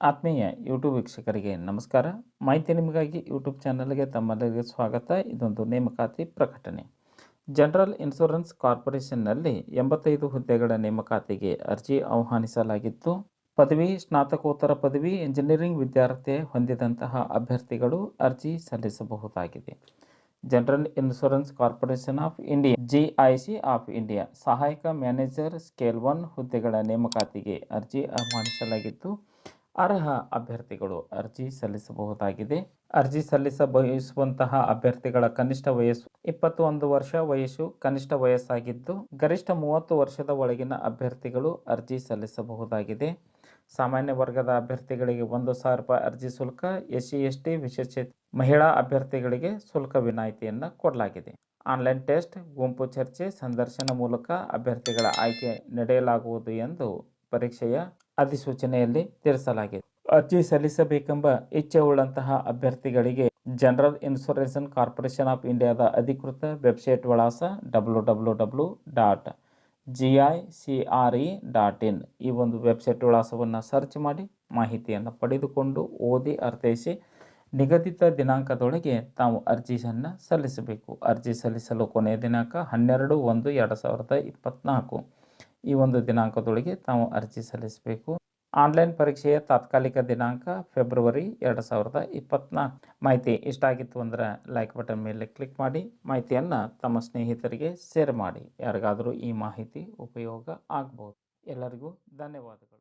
ಆತ್ಮೀಯ ಯೂಟ್ಯೂಬ್ ವೀಕ್ಷಕರಿಗೆ ನಮಸ್ಕಾರ. ಮಾಹಿತಿ ನಿಮಗಾಗಿ ಯೂಟ್ಯೂಬ್ ಚಾನಲ್ಗೆ ತಮ್ಮೆಲ್ಲರಿಗೆ ಸ್ವಾಗತ. ಇದೊಂದು ನೇಮಕಾತಿ ಪ್ರಕಟಣೆ. ಜನರಲ್ ಇನ್ಶೂರೆನ್ಸ್ ಕಾರ್ಪೊರೇಷನ್ನಲ್ಲಿ 85 ಹುದ್ದೆಗಳ ನೇಮಕಾತಿಗೆ ಅರ್ಜಿ ಆಹ್ವಾನಿಸಲಾಗಿತ್ತು. ಪದವಿ, ಸ್ನಾತಕೋತ್ತರ ಪದವಿ, ಇಂಜಿನಿಯರಿಂಗ್ ವಿದ್ಯಾರ್ಹತೆ ಹೊಂದಿದಂತಹ ಅಭ್ಯರ್ಥಿಗಳು ಅರ್ಜಿ ಸಲ್ಲಿಸಬಹುದಾಗಿದೆ. General insurance corporation of India (GIC of India) ಸಹಾಯಕ ಮ್ಯಾನೇಜರ್ ಸ್ಕೇಲ್ 1 ಹುದ್ದೆಗಳ ನೇಮಕಾತಿಗೆ ಅರ್ಜಿ ಆಹ್ವಾನಿಸಲಾಗಿದ್ದು, ಅರ್ಹ ಅಭ್ಯರ್ಥಿಗಳು ಅರ್ಜಿ ಸಲ್ಲಿಸಬಹುದಾಗಿದೆ. ಅರ್ಜಿ ಸಲ್ಲಿಸ ಬಯಸುವಂತಹ ಅಭ್ಯರ್ಥಿಗಳ ಕನಿಷ್ಠ ವಯಸ್ಸು 21 ವರ್ಷ ವಯಸ್ಸು ಕನಿಷ್ಠ ವಯಸ್ಸಾಗಿದ್ದು, ಗರಿಷ್ಠ 30 ವರ್ಷದ ಒಳಗಿನ ಅಭ್ಯರ್ಥಿಗಳು ಅರ್ಜಿ ಸಲ್ಲಿಸಬಹುದಾಗಿದೆ. ಸಾಮಾನ್ಯ ವರ್ಗದ ಅಭ್ಯರ್ಥಿಗಳಿಗೆ 1,000 ರೂಪಾಯಿ ಅರ್ಜಿ ಶುಲ್ಕ, SC ST ವಿಶೇಷ ಮಹಿಳಾ ಅಭ್ಯರ್ಥಿಗಳಿಗೆ ಶುಲ್ಕ ವಿನಾಯಿತಿಯನ್ನು ಕೊಡಲಾಗಿದೆ. ಆನ್ಲೈನ್ ಟೆಸ್ಟ್, ಗುಂಪು ಚರ್ಚೆ, ಸಂದರ್ಶನ ಮೂಲಕ ಅಭ್ಯರ್ಥಿಗಳ ಆಯ್ಕೆ ನಡೆಯಲಾಗುವುದು ಎಂದು ಪರೀಕ್ಷೆಯ ಅಧಿಸೂಚನೆಯಲ್ಲಿ ತಿಳಿಸಲಾಗಿದೆ. ಅರ್ಜಿ ಸಲ್ಲಿಸಬೇಕೆಂಬ ಇಚ್ಛೆ ಉಳ್ಳಂತಹ ಅಭ್ಯರ್ಥಿಗಳಿಗೆ ಜನರಲ್ ಇನ್ಶೂರೆನ್ಸ್ ಕಾರ್ಪೊರೇಷನ್ ಆಫ್ ಇಂಡಿಯಾದ ಅಧಿಕೃತ ವೆಬ್ಸೈಟ್ ವಿಳಾಸ www.gicre.in ಈ ಒಂದು ವೆಬ್ಸೈಟ್ ವಿಳಾಸವನ್ನು ಸರ್ಚ್ ಮಾಡಿ ಮಾಹಿತಿಯನ್ನು ಪಡೆದುಕೊಂಡು ಓದಿ ಅರ್ಥೈಸಿ ನಿಗದಿತ ದಿನಾಂಕದೊಳಗೆ ತಾವು ಅರ್ಜಿಯನ್ನು ಸಲ್ಲಿಸಬೇಕು. ಅರ್ಜಿ ಸಲ್ಲಿಸಲು ಕೊನೆಯ ದಿನಾಂಕ 12/1/2024 ಈ ಒಂದು ದಿನಾಂಕದೊಳಗೆ ತಾವು ಅರ್ಜಿ ಸಲ್ಲಿಸಬೇಕು. ಆನ್ಲೈನ್ ಪರೀಕ್ಷೆಯ ತಾತ್ಕಾಲಿಕ ದಿನಾಂಕ ಫೆಬ್ರವರಿ 2024. ಮಾಹಿತಿ ಇಷ್ಟ ಆಗಿತ್ತು ಅಂದರೆ ಲೈಕ್ ಬಟನ್ ಮೇಲೆ ಕ್ಲಿಕ್ ಮಾಡಿ ಮಾಹಿತಿಯನ್ನು ತಮ್ಮ ಸ್ನೇಹಿತರಿಗೆ ಶೇರ್ ಮಾಡಿ. ಯಾರಿಗಾದರೂ ಈ ಮಾಹಿತಿ ಉಪಯೋಗ ಆಗ್ಬೋದು. ಎಲ್ಲರಿಗೂ ಧನ್ಯವಾದಗಳು.